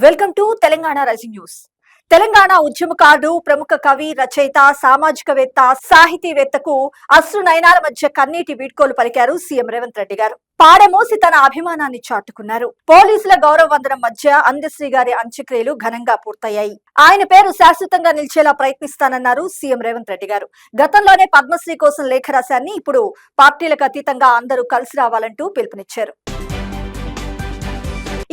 Welcome to Telangana rising news. Telangana ఉద్యమకారుడు, ప్రముఖ కవి, రచయిత, సామాజికవేత్త, సాహితీవేత్తకు అశ్రు నయనాల మధ్య కన్నీటి వీడ్కోలు పలికారు సీఎం రేవంత్ రెడ్డి గారు. పాడమోసి తన అభిమానాన్ని చాటుకున్నారు. పోలీసుల గౌరవ వందనం మధ్య అందశ్రీ గారి అంత్యక్రియలు ఘనంగా పూర్తయ్యాయి. ఆయన పేరు శాశ్వతంగా నిలిచేలా ప్రయత్నిస్తానన్నారు సీఎం రేవంత్ రెడ్డి గారు. గతంలోనే పద్మశ్రీ కోసం లేఖ రాశాన్ని, ఇప్పుడు పార్టీలకు అతీతంగా అందరూ కలిసి రావాలంటూ పిలుపునిచ్చారు.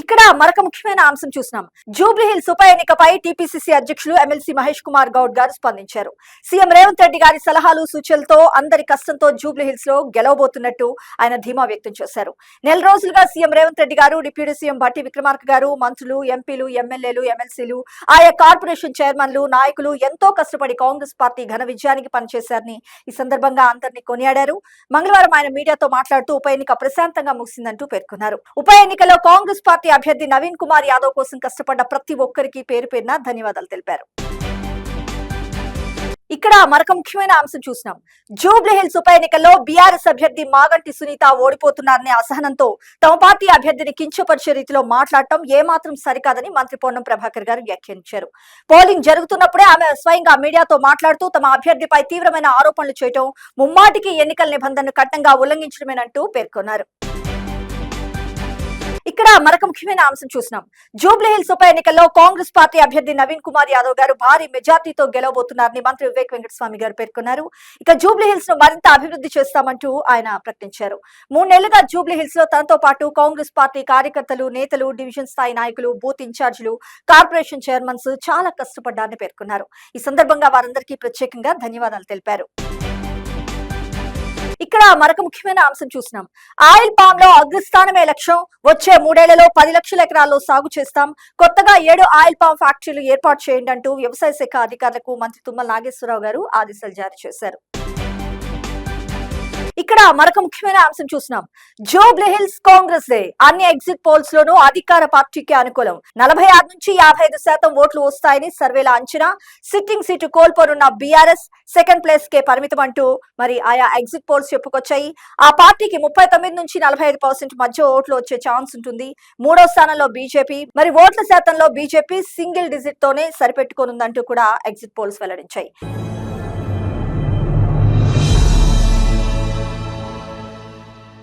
ఇక్కడ మరొక ముఖ్యమైన అంశం చూసినాం. జూబ్లీహిల్స్ ఉప ఎన్నికపై టీపీసీసీ అధ్యక్షులు ఎమ్మెల్సీ మహేష్ కుమార్ గౌడ్ గారు స్పందించారు. సీఎం రేవంత్ రెడ్డి గారి సలహాలు సూచనలతో అందరి కష్టంతో జూబ్లీహిల్స్ లో గెలవబోతున్నట్టు ఆయన ధీమా వ్యక్తం చేశారు. నెల రోజులుగా సీఎం రేవంత్ రెడ్డి గారు, డిప్యూటీ సీఎం భట్టి విక్రమార్క గారు, మంత్రులు, ఎంపీలు, ఎమ్మెల్యేలు, ఎమ్మెల్సీలు, ఆయా కార్పొరేషన్ చైర్మన్లు, నాయకులు ఎంతో కష్టపడి కాంగ్రెస్ పార్టీ ఘన విజయానికి పనిచేశారని ఈ సందర్భంగా అందరినీ కొనియాడారు. మంగళవారం ఆయన మీడియాతో మాట్లాడుతూ ఉప ఎన్నిక ప్రశాంతంగా ముగిసిందంటూ పేర్కొన్నారు. ఉప ఎన్నికలో కాంగ్రెస్ పార్టీ అభ్యర్థి నవీన్ కుమార్ యాదవ్ కోసం కష్టపడ్డ ప్రతి ఒక్కరికి పేరు పేరున ధన్యవాదాలు తెలిపారు. ఇక్కడ మరొక ముఖ్యమైన అంశం చూసినాం. జూబ్లీహిల్స్ ఉప ఎన్నికల్లో బీఆర్ఎస్ అభ్యర్థి మాగంటి సునీత ఓడిపోతున్నారనే అసహనంతో తమ పార్టీ అభ్యర్థిని కించపరిచే రీతిలో మాట్లాడటం ఏమాత్రం సరికాదని మంత్రి పొన్నం ప్రభాకర్ గారు వ్యాఖ్యానించారు. పోలింగ్ జరుగుతున్నప్పుడే ఆమె స్వయంగా మీడియాతో మాట్లాడుతూ తమ అభ్యర్థిపై తీవ్రమైన ఆరోపణలు చేయడం ముమ్మాటికి ఎన్నికల నిబంధనను కఠినంగా ఉల్లంఘించడమేనంటూ పేర్కొన్నారు. ఇక్కడ మరొక ముఖ్యమైన అంశం చూసినాం. జూబ్లీహిల్స్ ఉప ఎన్నికల్లో కాంగ్రెస్ పార్టీ అభ్యర్థి నవీన్ కుమార్ యాదవ్ గారు భారీ మెజార్టీతో గెలవబోతున్నారని మంత్రి వివేక్ వెంకటస్వామి గారు పేర్కొన్నారు. ఇక జూబ్లీహిల్స్ ను మరింత అభివృద్ధి చేస్తామంటూ ఆయన ప్రకటించారు. 3 నెలలుగా జూబ్లీహిల్స్ లో తనతో పాటు కాంగ్రెస్ పార్టీ కార్యకర్తలు, నేతలు, డివిజన్ స్థాయి నాయకులు, బూత్ ఇన్ఛార్జీలు, కార్పొరేషన్ చైర్మన్స్ చాలా కష్టపడ్డారని పేర్కొన్నారు. ఈ సందర్భంగా వారందరికీ ప్రత్యేకంగా ధన్యవాదాలు తెలిపారు. ఇక్కడ మరొక ముఖ్యమైన అంశం చూసినాం. ఆయిల్ పామ్ లో అగ్రస్థానమే లక్ష్యం. వచ్చే 3 ఏళ్లలో 10 లక్షల ఎకరాల్లో సాగు చేస్తాం. కొత్తగా 7 ఆయిల్ పామ్ ఫ్యాక్టరీలు ఏర్పాటు చేయండి అంటూ వ్యవసాయ శాఖ అధికారులకు మంత్రి తుమ్మల నాగేశ్వరరావు గారు ఆదేశాలు జారీ చేశారు. ఇక్కడ మరొక ముఖ్యమైన అంశం చూసినాం. జూబ్లీహిల్స్ కాంగ్రెస్ డే. అన్ని ఎగ్జిట్ పోల్స్ లోనూ అధికార పార్టీకి అనుకూలం. 46 నుంచి 55% ఓట్లు వస్తాయని సర్వేల అంచనా. సిట్టింగ్ సీటు కోల్పోనున్న బీఆర్ఎస్ సెకండ్ ప్లేస్ కే పరిమితం అంటూ మరి ఆయా ఎగ్జిట్ పోల్స్ చెప్పుకొచ్చాయి. ఆ పార్టీకి 39 నుంచి 45% మధ్య ఓట్లు వచ్చే ఛాన్స్ ఉంటుంది. 3వ స్థానంలో బీజేపీ. మరి ఓట్ల శాతంలో బీజేపీ సింగిల్ డిజిట్ తోనే సరిపెట్టుకోనుందంటూ కూడా ఎగ్జిట్ పోల్స్ వెల్లడించాయి.